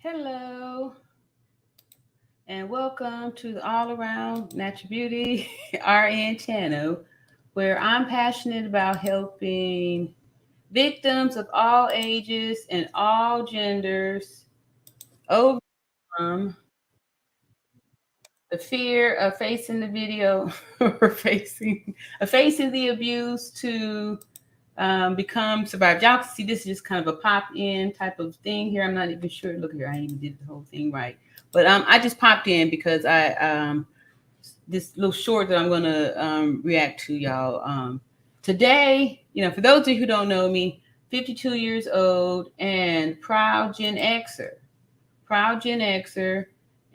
Hello, and welcome to the All Around Natural Beauty RN channel, where I'm passionate about helping victims of all ages and all genders overcome the fear of facing the video or facing the abuse to become survivors. Y'all can see this is just kind of a pop in type of thing here. I'm not even sure. Look here, I ain't even did the whole thing right. But I just popped in because I this little short that I'm gonna react to y'all. Today, for those of you who don't know me, 52 years old and proud Gen Xer,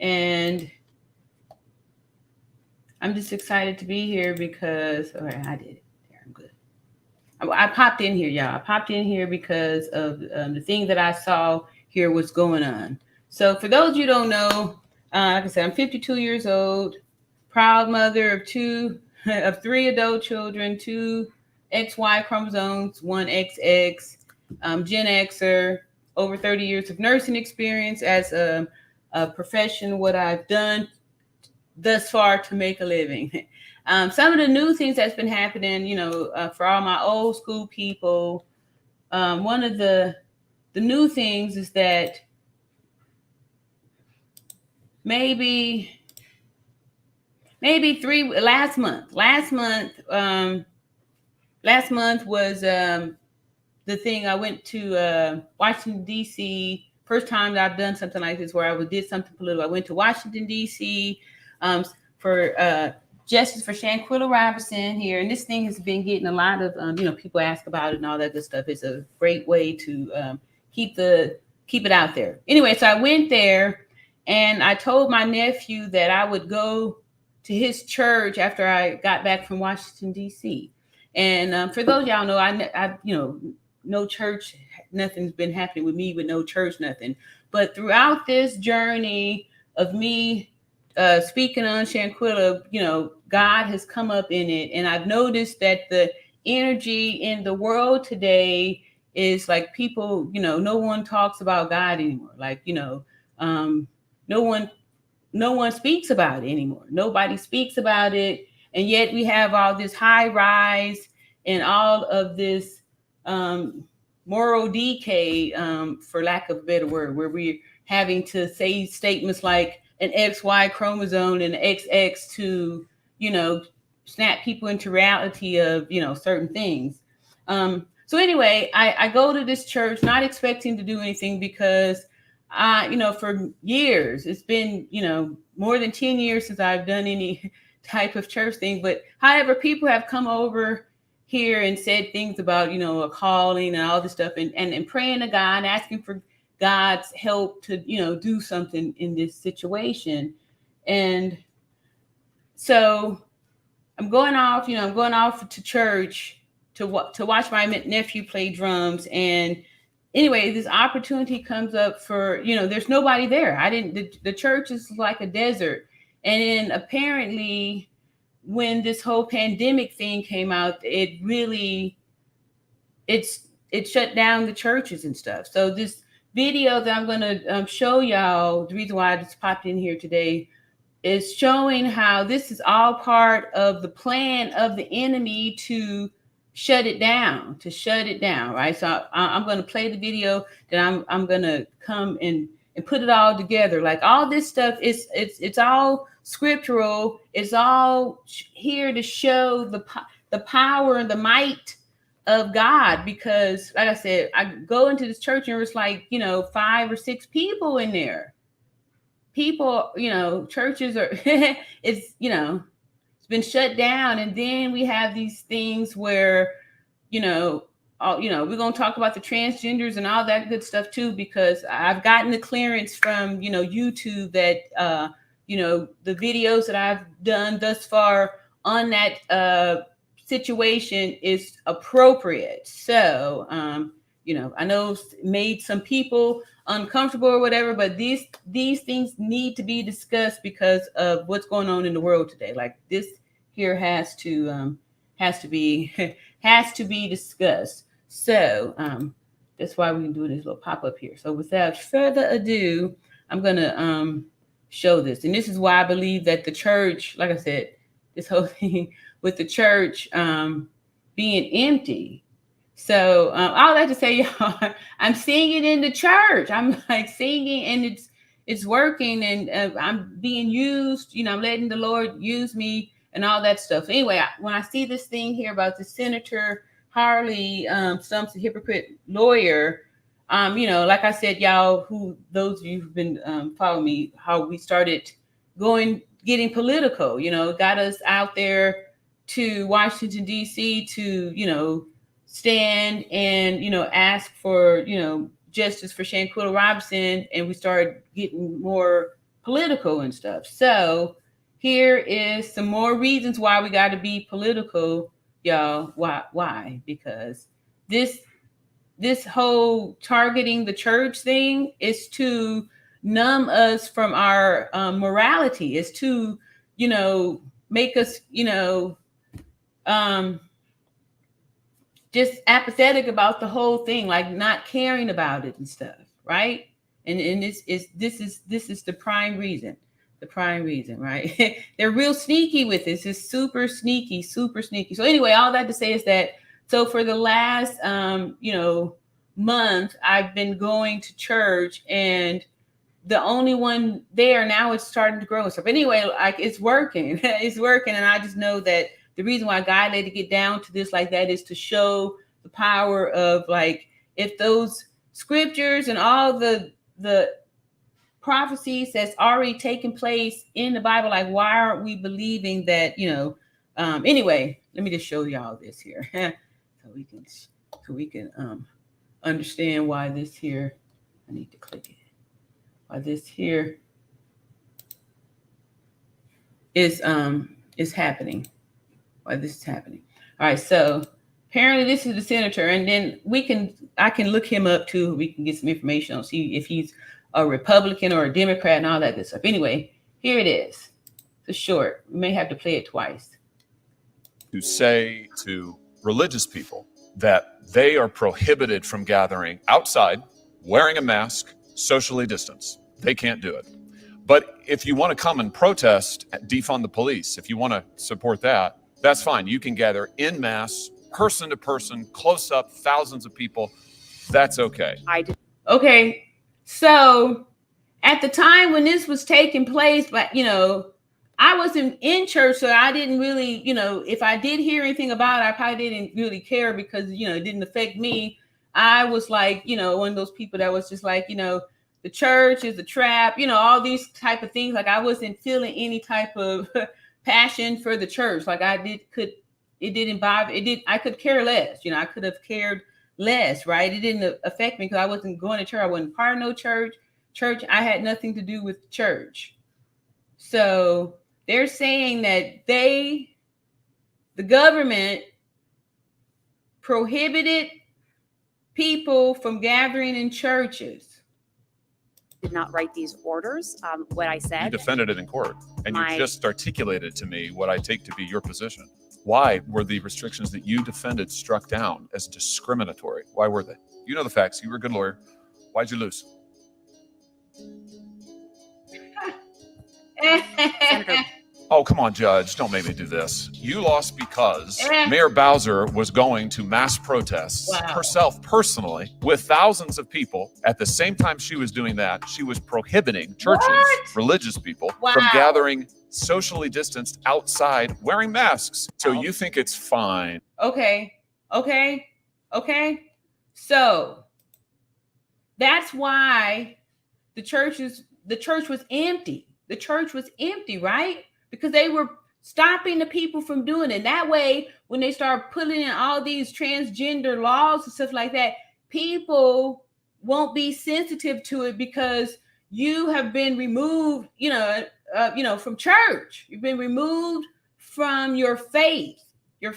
and I'm just excited to be here because I did it. There, I'm good. I popped in here, y'all. I popped in here because of the thing that I saw here was going on. So for those of you who don't know, like I said, I'm 52 years old, proud mother of three adult children, two XY chromosomes, one XX, Gen Xer, over 30 years of nursing experience as a profession, what I've done thus far to make a living. Some of the new things that's been happening, for all my old school people, one of the new things is that maybe last month was the thing. I went to Washington D.C. First time that I've done something like this where I did something political. I went to Washington D.C. For Justice for Shanquila Robson here, and this thing has been getting a lot of people ask about it and all that good stuff. It's a great way to keep it out there. Anyway, so I went there, and I told my nephew that I would go to his church after I got back from Washington D.C. And for those y'all know, I no church, nothing's been happening with me with no church, nothing. But throughout this journey of me speaking on Shanquila, God has come up in it. And I've noticed that the energy in the world today is like people, no one talks about God anymore. Like, no one speaks about it anymore. Nobody speaks about it. And yet we have all this high rise and all of this moral decay, for lack of a better word, where we're having to say statements like an XY chromosome and an XX to, snap people into reality of, certain things. So anyway, I go to this church not expecting to do anything because for years, it's been, more than 10 years since I've done any type of church thing. But however, people have come over here and said things about, a calling and all this stuff and praying to God, asking for God's help to, do something in this situation. And so I'm going off to church to watch my nephew play drums. And anyway, this opportunity comes up for, there's nobody there. The church is like a desert. And then apparently when this whole pandemic thing came out, it shut down the churches and stuff. So this video that I'm going to show y'all, the reason why I just popped in here today, is showing how this is all part of the plan of the enemy to shut it down, right? So I'm going to play the video, then I'm going to come and put it all together. Like all this stuff it's all scriptural. It's all here to show the power and the might of God, because like I said, I go into this church and there's like, 5 or 6 people in there. People, churches are it's been shut down. And then we have these things where, we're going to talk about the transgenders and all that good stuff too, because I've gotten the clearance from, YouTube that, the videos that I've done thus far on that situation is appropriate. So, I know it made some people uncomfortable or whatever, but these things need to be discussed because of what's going on in the world today. Like this here has to be discussed. So That's why we can do this little pop-up here. So without further ado, I'm gonna show this. And this is why I believe that the church, like I said, this whole thing with the church being empty. So all that to say, y'all, I'm seeing it in the church. I'm like singing, and it's working, and I'm being used. You know, I'm letting the Lord use me and all that stuff. Anyway, when I see this thing here about the Senator Hawley, Stumps, a hypocrite lawyer, you know, like I said, y'all, those of you who've been following me, how we started getting political, you know, got us out there to Washington, D.C. to, you know, stand and, you know, ask for, you know, justice for Shanquila Robson, and we started getting more political and stuff. So here is some more reasons why we got to be political, y'all. Why? Because this whole targeting the church thing is to numb us from our morality, is to, you know, make us, you know, just apathetic about the whole thing, like not caring about it and stuff, right? And this is the prime reason, right? They're real sneaky with this. It's super sneaky. So anyway, all that to say is that, so for the last you know, month, I've been going to church, and the only one there now, it's starting to grow and stuff. Anyway, like it's working. It's working, and I just know that the reason why God had to get down to this like that is to show the power of, like, if those scriptures and all the prophecies that's already taken place in the Bible, like, why aren't we believing that, you know? Anyway, let me just show y'all this here so we can understand why this here. I need to click it. Why this here is happening. Why this is happening. All right, so apparently this is the senator, and then I can look him up too. We can get some information on, see if he's a Republican or a Democrat and all that good stuff. Anyway, here it is. It's short. We may have to play it twice. To say to religious people that they are prohibited from gathering outside, wearing a mask, socially distanced. They can't do it. But if you want to come and protest, defund the police, if you want to support that, that's fine. You can gather en masse, person to person, close up, thousands of people. That's okay. Okay. So at the time when this was taking place, but, you know, I wasn't in church, so I didn't really, you know, if I did hear anything about it, I probably didn't really care because, you know, it didn't affect me. I was like, you know, one of those people that was just like, you know, the church is a trap, you know, all these type of things. Like I wasn't feeling any type of passion for the church. Like I could care less, you know, I could have cared less, right? It didn't affect me because I wasn't going to church. I wasn't part of no church. I had nothing to do with church. So they're saying that the government prohibited people from gathering in churches. Did not write these orders. What I said. You defended it in court, and you just articulated to me what I take to be your position. Why were the restrictions that you defended struck down as discriminatory? Why were they? You know the facts. You were a good lawyer. Why'd you lose? Senator. Oh, come on, Judge. Don't make me do this. You lost because Mayor Bowser was going to mass protests herself personally with thousands of people. At the same time she was doing that, she was prohibiting churches, religious people, from gathering socially distanced outside wearing masks. So you think it's fine. Okay. So that's why the church was empty. The church was empty, right? Because they were stopping the people from doing it. That way, when they start putting in all these transgender laws and stuff like that, people won't be sensitive to it because you have been removed, from church. You've been removed from your faith. Do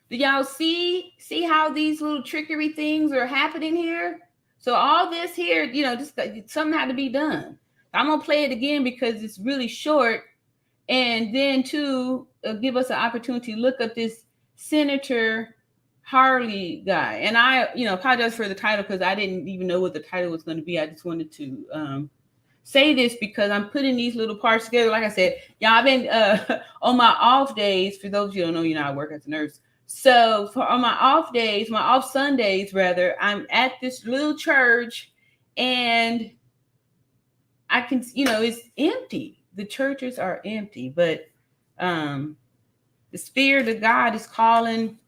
y'all see how these little trickery things are happening here? So all this here, just something had to be done. I'm going to play it again because it's really short. And then to give us an opportunity to look up this Senator Harley guy. And I, apologize for the title because I didn't even know what the title was going to be. I just wanted to say this because I'm putting these little parts together. Like I said, I've been on my off days. For those of you who don't know, I work as a nurse. So on my off days, my off Sundays rather, I'm at this little church and I can, it's empty. The churches are empty, but the Spirit of God is calling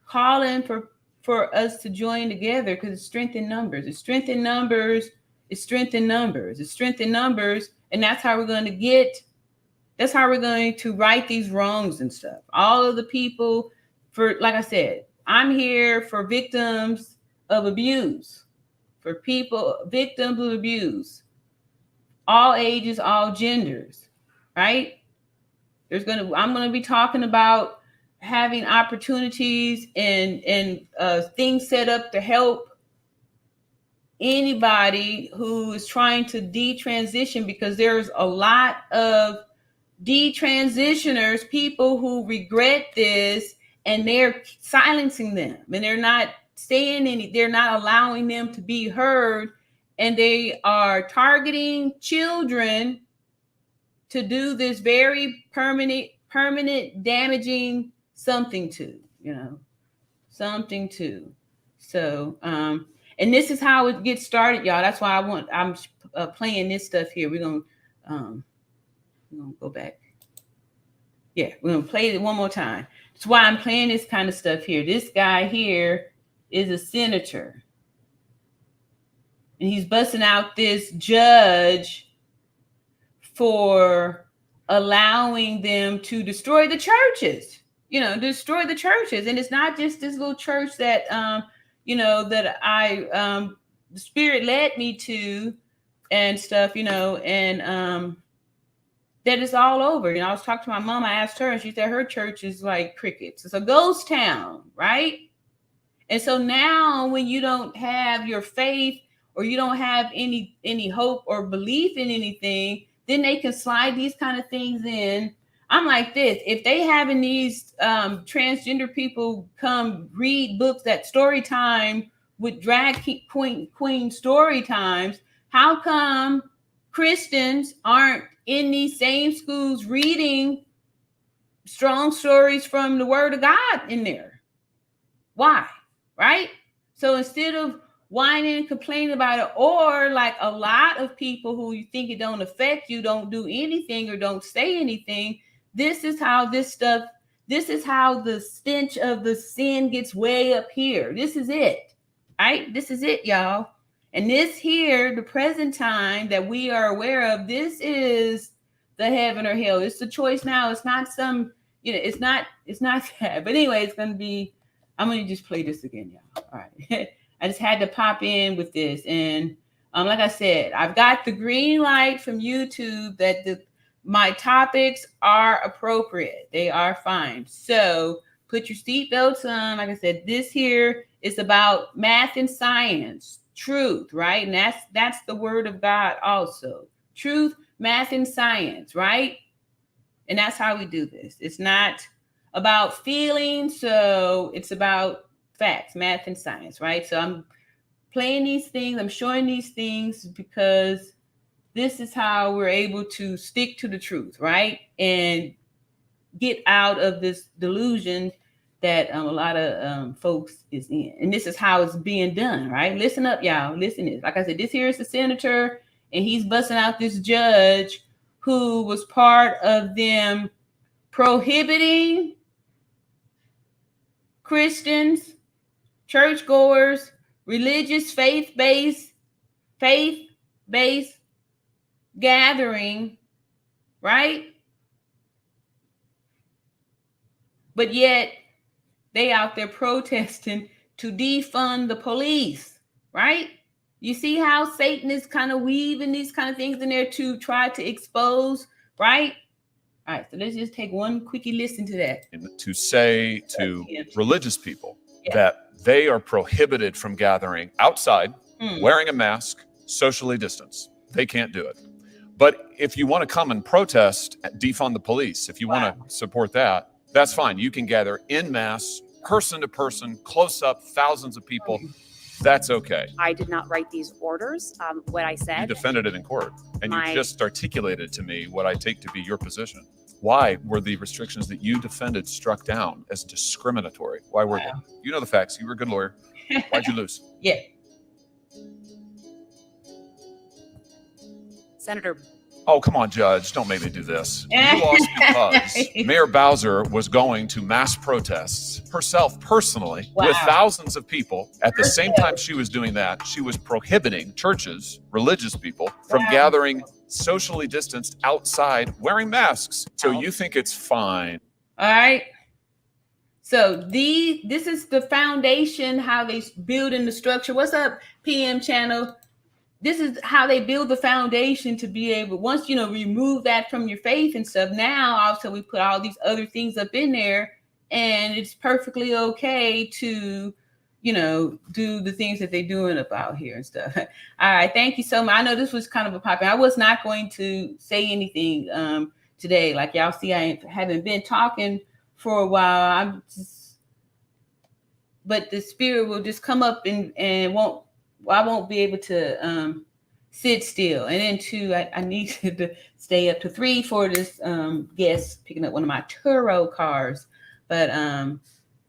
for us to join together because it's strength in numbers. It's strength in numbers. It's strength in numbers. It's strength in numbers. And that's how we're going to right these wrongs and stuff. All of the people like I said, I'm here for victims of abuse, for people, victims of abuse, all ages, all genders, right? I'm going to be talking about having opportunities and things set up to help anybody who is trying to detransition, because there's a lot of detransitioners, people who regret this, and they're silencing them, and they're not they're not allowing them to be heard, and they are targeting children to do this very permanent damaging something to. So and this is how it gets started, y'all. That's why I'm playing this stuff here. We're gonna go back. Yeah, we're gonna play it one more time. That's why I'm playing this kind of stuff here. This guy here is a senator, and he's busting out this judge for allowing them to destroy the churches. Destroy the churches. And it's not just this little church that that I the Spirit led me to and stuff, and that is all over. I was talking to my mom. I asked her, and she said her church is like crickets. It's a ghost town, right? And so now, when you don't have your faith, or you don't have any hope or belief in anything, then they can slide these kind of things in. I'm like this: if they having these transgender people come read books at story time with drag queen story times, how come Christians aren't in these same schools reading strong stories from the Word of God in there? Why? Right? So instead of whining and complaining about it, or like a lot of people who you think it don't affect you, don't do anything or don't say anything, this is how the stench of the sin gets way up here. This is it, right? This is it, y'all. And this here, the present time that we are aware of, this is the heaven or hell. It's the choice now. It's not some, it's not that. But anyway, I'm going to just play this again, y'all. All right. I just had to pop in with this. And like I said, I've got the green light from YouTube that my topics are appropriate. They are fine. So put your seatbelts on. Like I said, this here is about math and science, truth, right? And that's the Word of God also. Truth, math, and science, right? And that's how we do this. It's not about feelings, so it's about facts, math, and science, right? So I'm playing these things, I'm showing these things because this is how we're able to stick to the truth, right? And get out of this delusion that a lot of folks is in. And this is how it's being done, right? Listen up, y'all. Listen to this. Like I said, this here is the senator, and he's busting out this judge who was part of them prohibiting Christians, churchgoers, religious faith-based gathering, right? But yet they out there protesting to defund the police, right? You see how Satan is kind of weaving these kind of things in there to try to expose, right? All right, so let's just take one quickie listen to that. To say to religious people that they are prohibited from gathering outside, wearing a mask, socially distanced. They can't do it. But if you want to come and protest, defund the police, if you want to support that, that's fine. You can gather in mass person to person, close up, thousands of people, that's okay. I did not write these orders. What I You said, defended it in court, and you My- just articulated to me what I take to be your position. Why were the restrictions that you defended struck down as discriminatory? Why were they? You know the facts. You were a good lawyer. Why'd you lose? Yeah. Senator, Oh, come on, Judge. Don't make me do this. You lost because Mayor Bowser was going to mass protests herself personally with thousands of people. At the same time she was doing that, she was prohibiting churches, religious people, from gathering socially distanced outside wearing masks. So you think it's fine. All right. So this is the foundation, how they build in the structure. What's up, PM channel? This is how they build the foundation to be able, once, remove that from your faith and stuff. Now, all of a sudden, we put all these other things up in there, and it's perfectly okay to, do the things that they're doing up out here and stuff. All right. Thank you so much. I know this was kind of a pop. I was not going to say anything today. Like y'all see, I haven't been talking for a while. But the spirit will just come up and I won't be able to sit still. And then 2, I need to stay up to 3 for this guest picking up one of my Turo cars. But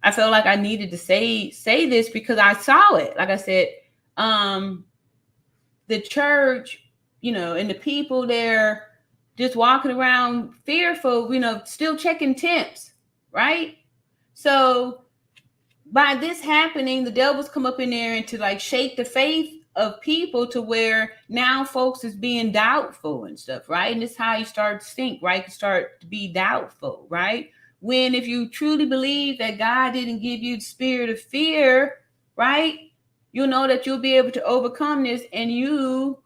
I felt like I needed to say this because I saw it. Like I said, the church, and the people there just walking around fearful, still checking temps, right? So by this happening, the devil's come up in there and to shake the faith of people to where now folks is being doubtful and stuff, right? And this is how you start to think, right? You start to be doubtful, right? When if you truly believe that God didn't give you the spirit of fear, right? You'll know that you'll be able to overcome this, and you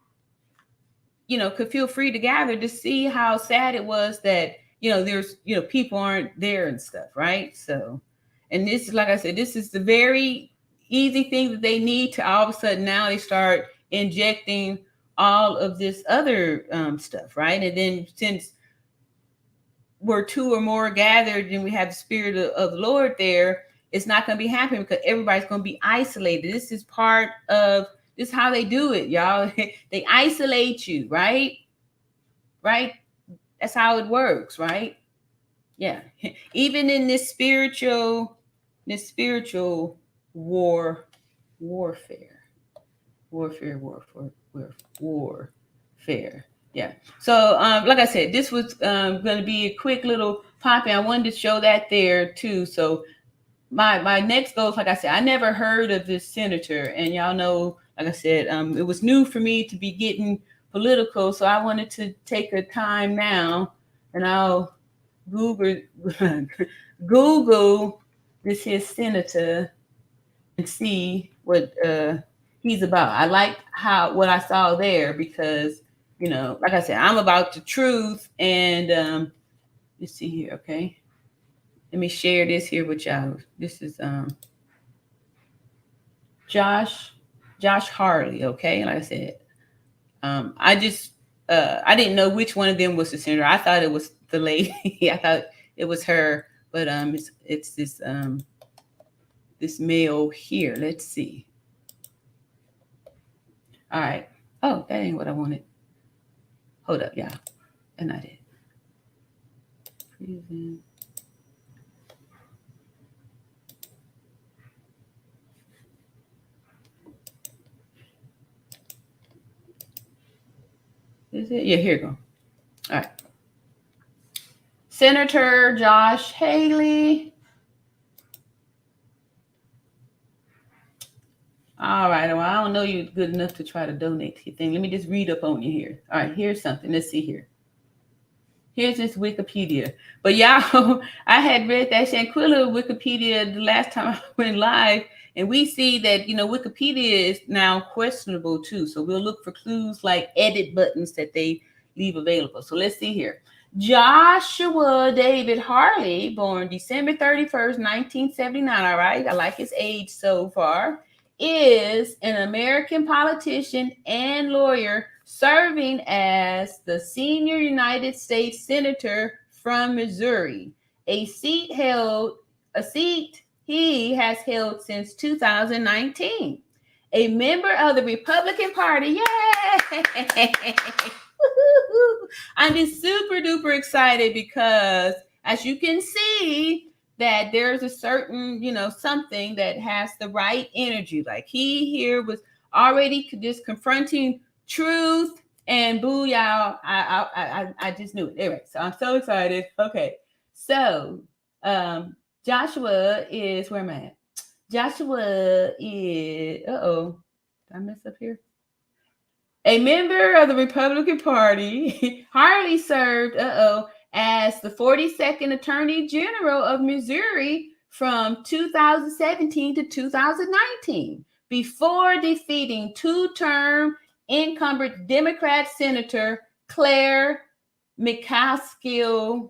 could feel free to gather to see how sad it was that, there's, people aren't there and stuff, right? So, and this is, like I said, this is the very easy thing that they need to all of a sudden now they start injecting all of this other stuff, right? And then since we're 2 or more gathered and we have the spirit of the Lord there, it's not going to be happening because everybody's going to be isolated. This is part of, this is how they do it, y'all. They isolate you, right? Right? That's how it works, right? Yeah. Even in this spiritual warfare. Yeah. So, like I said, this was going to be a quick little pop in. I wanted to show that there too. So my next goal, like I said, I never heard of this senator, and y'all know, like I said, it was new for me to be getting political. So I wanted to take a time now, and I'll Google this here senator and see what he's about. I like what I saw there because, like I said, I'm about the truth. And let's see here. Okay. Let me share this here with y'all. This is Josh Hawley. Okay. Like I said, I didn't know which one of them was the senator. I thought it was the lady. I thought it was her, but it's this this male here. Let's see. All right. Oh, that ain't what I wanted. Hold up, y'all. And I did. Prison. Is it? Yeah, here you go. All right. Senator Josh Hawley. All right. Well, I don't know you good enough to try to donate to your thing. Let me just read up on you here. All right. Here's something. Let's see here. Here's this Wikipedia. But y'all, I had read that Shanquila Wikipedia the last time I went live, and we see that, Wikipedia is now questionable too. So we'll look for clues like edit buttons that they leave available. So let's see here. Joshua David Hawley, born December 31st, 1979. All right. I like his age so far. Is an American politician and lawyer serving as the senior United States Senator from Missouri, a seat he has held since 2019. A member of the Republican Party. Yay! I'm just super duper excited because, as you can see, that there's a certain, something that has the right energy. Like he here was already just confronting truth and booyah. I just knew it. Anyway, so I'm so excited. Okay. So Joshua is, where am I at? Joshua is, did I mess up here? A member of the Republican Party, Hawley served, as the 42nd Attorney General of Missouri from 2017 to 2019, before defeating two-term incumbent Democrat Senator Claire McCaskill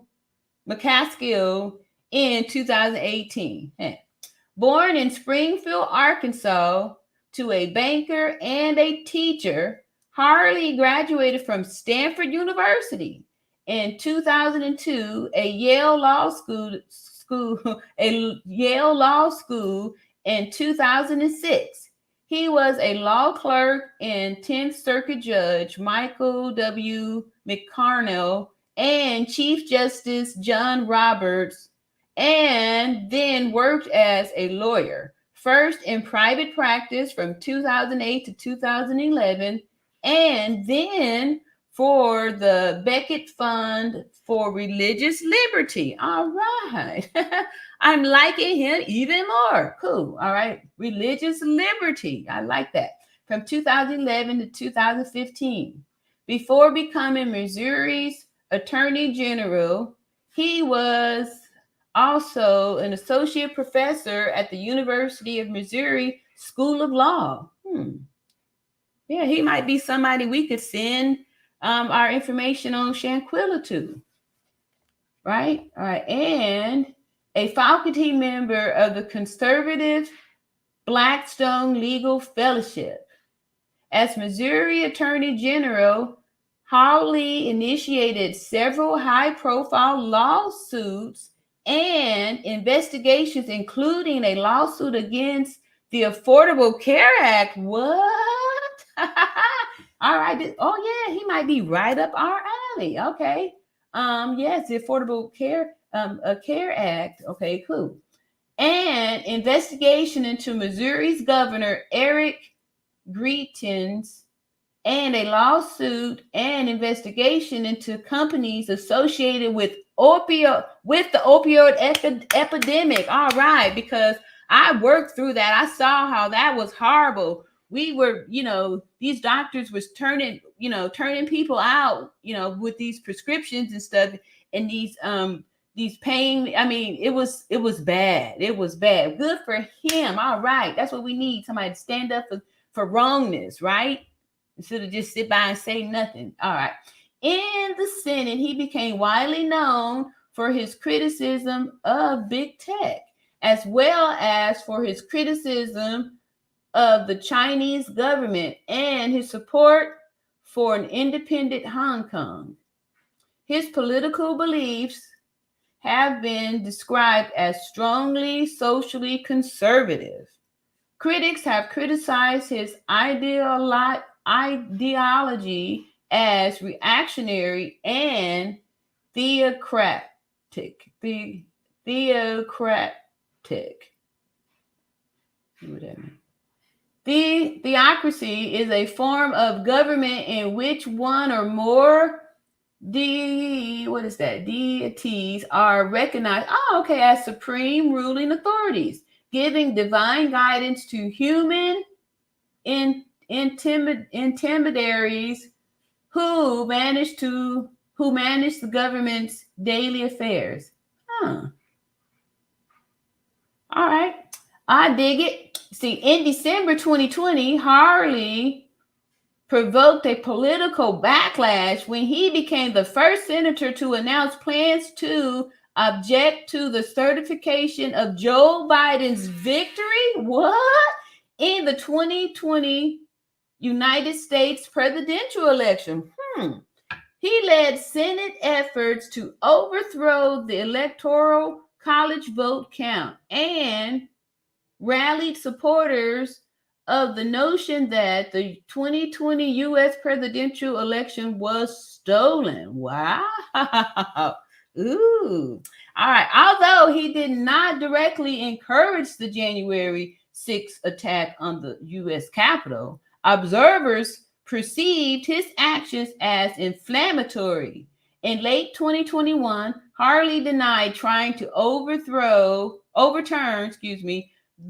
in 2018. Born in Springfield, Arkansas, to a banker and a teacher, Hawley graduated from Stanford University. In 2002, a Yale Law School in 2006. He was a law clerk and 10th Circuit Judge Michael W. McConnell and Chief Justice John Roberts, and then worked as a lawyer, first in private practice from 2008 to 2011, and then for the Beckett Fund for Religious Liberty. All right. I'm liking him even more. Cool. All right. Religious liberty. I like that. From 2011 to 2015. Before becoming Missouri's Attorney General, he was also an associate professor at the University of Missouri School of Law. Yeah, he might be somebody we could send our information on Shanquila to. Right? All right. And a faculty member of the conservative Blackstone Legal Fellowship. As Missouri Attorney General, Hawley initiated several high-profile lawsuits and investigations, including a lawsuit against the Affordable Care Act. What? All right. Oh, yeah, he might be right up our alley. Okay. Yes, the Affordable Care Act. Okay, cool. And investigation into Missouri's Governor Eric Greitens, and a lawsuit and investigation into companies associated with the opioid epidemic. All right, because I worked through that. I saw how that was horrible. We were, these doctors was turning people out, with these prescriptions and stuff, and these pain. I mean, it was bad. It was bad. Good for him. All right, that's what we need. Somebody to stand up for wrongness, right? Instead of just sit by and say nothing. All right. In the Senate, he became widely known for his criticism of big tech, as well as for his criticism of the Chinese government and his support for an independent Hong Kong. His political beliefs have been described as strongly socially conservative. Critics have criticized his ideology as reactionary and theocratic. What that mean? Theocracy is a form of government in which one or more deities are recognized as supreme ruling authorities, giving divine guidance to human intermediaries who manage the government's daily affairs. All right. I dig it. See, in December 2020, Hawley provoked a political backlash when he became the first senator to announce plans to object to the certification of Joe Biden's victory. What? In the 2020 United States presidential election. He led Senate efforts to overthrow the Electoral college vote count and rallied supporters of the notion that the 2020 U.S. presidential election was stolen. Wow. Ooh. All right. Although he did not directly encourage the January 6th attack on the U.S. Capitol, observers perceived his actions as inflammatory. In late 2021, Hawley denied trying to overturn,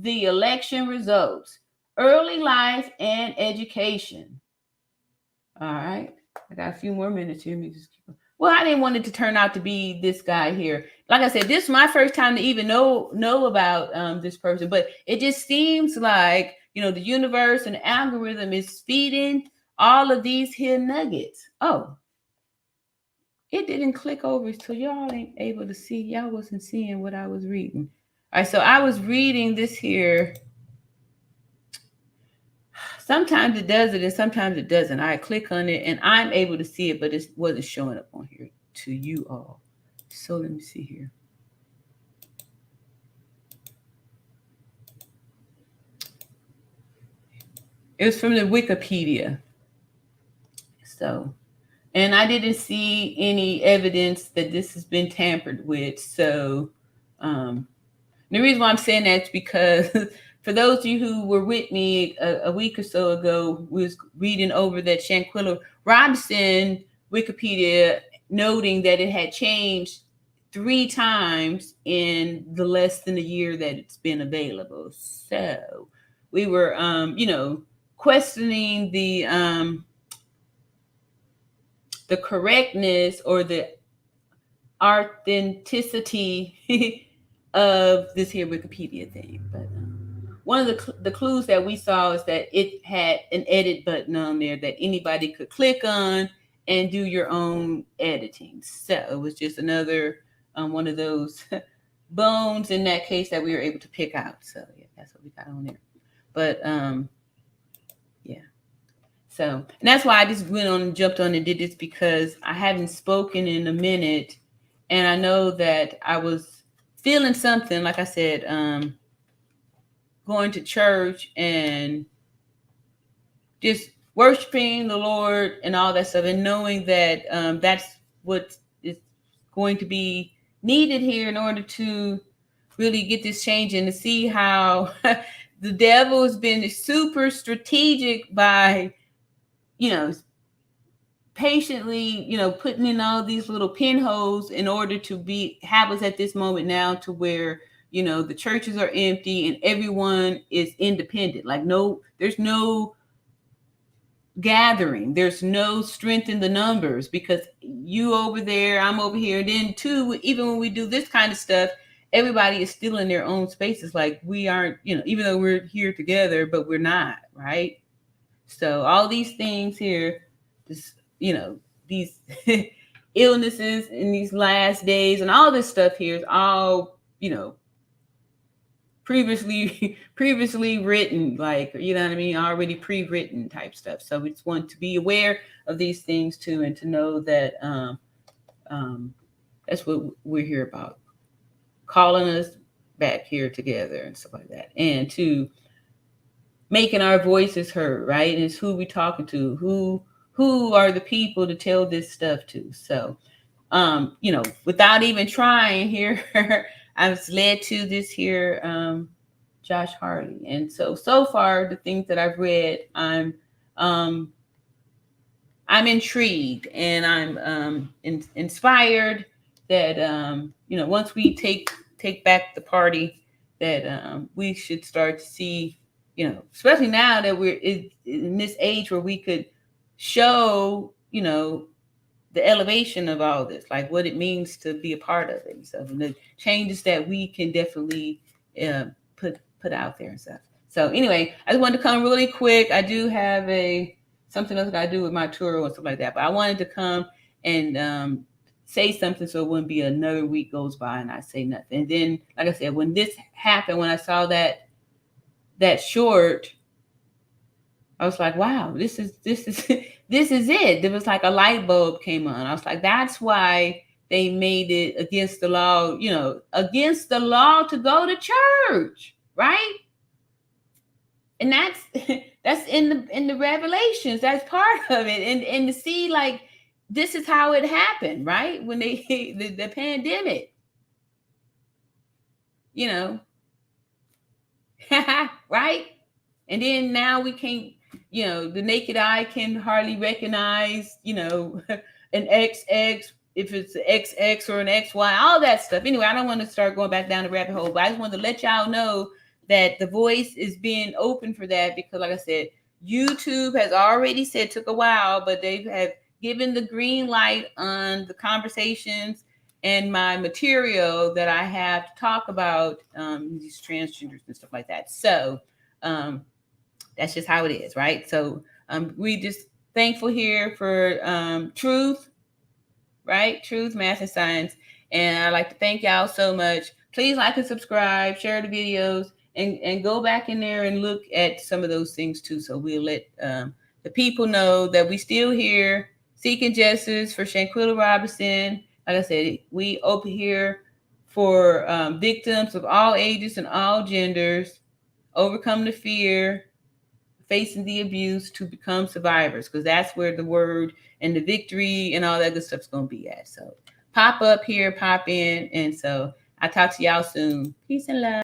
the election results, early life, and education. All right. I got a few more minutes here. Well, I didn't want it to turn out to be this guy here. Like I said, this is my first time to even know about this person, but it just seems like, the universe and the algorithm is feeding all of these hidden nuggets. Oh, it didn't click over, so y'all ain't able to see. Y'all wasn't seeing what I was reading. All right, so I was reading this here. Sometimes it does it and sometimes it doesn't. I click on it and I'm able to see it, but it wasn't showing up on here to you all. So let me see here. It was from the Wikipedia. So, and I didn't see any evidence that this has been tampered with. So, the reason why I'm saying that is because for those of you who were with me a week or so ago, we was reading over that Shanquila Robson Wikipedia, noting that it had changed 3 times in the less than a year that it's been available. So we were, questioning the correctness or the authenticity of this here Wikipedia thing. But one of the clues that we saw is that it had an edit button on there that anybody could click on and do your own editing. So it was just another one of those bones in that case that we were able to pick out. So yeah, that's what we got on there. But yeah. So, and that's why I just went on and jumped on and did this, because I haven't spoken in a minute, and I know that I was feeling something, like I said, going to church and just worshiping the Lord and all that stuff, and knowing that that's what is going to be needed here in order to really get this change, and to see how the devil has been super strategic by, patiently, putting in all these little pinholes in order to have us at this moment now to where, the churches are empty and everyone is independent. Like there's no gathering. There's no strength in the numbers, because you over there, I'm over here. And then too, even when we do this kind of stuff, everybody is still in their own spaces. Like we aren't, even though we're here together, but we're not, right? So all these things here, this, these illnesses in these last days and all this stuff here is all, previously written, like, what I mean, already pre-written type stuff. So we just want to be aware of these things too, and to know that that's what we're here about, calling us back here together and stuff like that, and to making our voices heard, right? And it's who we talking to, who are the people to tell this stuff to. So, without even trying here, I was led to this here, Josh Hawley. And so far, the things that I've read, I'm intrigued, and I'm inspired that, once we take back the party, that we should start to see, especially now that we're in this age where we could show, the elevation of all this, like what it means to be a part of it and stuff, and the changes that we can definitely put out there and stuff. So anyway, I just wanted to come really quick. I do have something else that I do with my tour and stuff like that, but I wanted to come and say something so it wouldn't be another week goes by and I say nothing. And then, like I said, when this happened, when I saw that short, I was like, wow, this is it. There was like a light bulb came on. I was like, that's why they made it against the law, against the law to go to church, right? And that's in the Revelations. That's part of it. And to see like this is how it happened, right? When the pandemic, right? And then now we can't, the naked eye can hardly recognize, an XX, if it's an XX or an XY, all that stuff. Anyway, I don't want to start going back down the rabbit hole, but I just wanted to let y'all know that the voice is being open for that, because like I said, YouTube has already said, took a while, but they have given the green light on the conversations and my material that I have to talk about these transgenders and stuff like that. So that's just how it is, right? So we just thankful here for truth, right? Truth, math, and science. And I'd like to thank y'all so much. Please like and subscribe, share the videos, and go back in there and look at some of those things too. So we'll let the people know that we still here seeking justice for Shanquila Robson. Like I said, we open here for victims of all ages and all genders, overcome the fear, facing the abuse to become survivors, because that's where the word and the victory and all that good stuff's going to be at. So pop up here, pop in. And so I'll talk to y'all soon. Peace and love.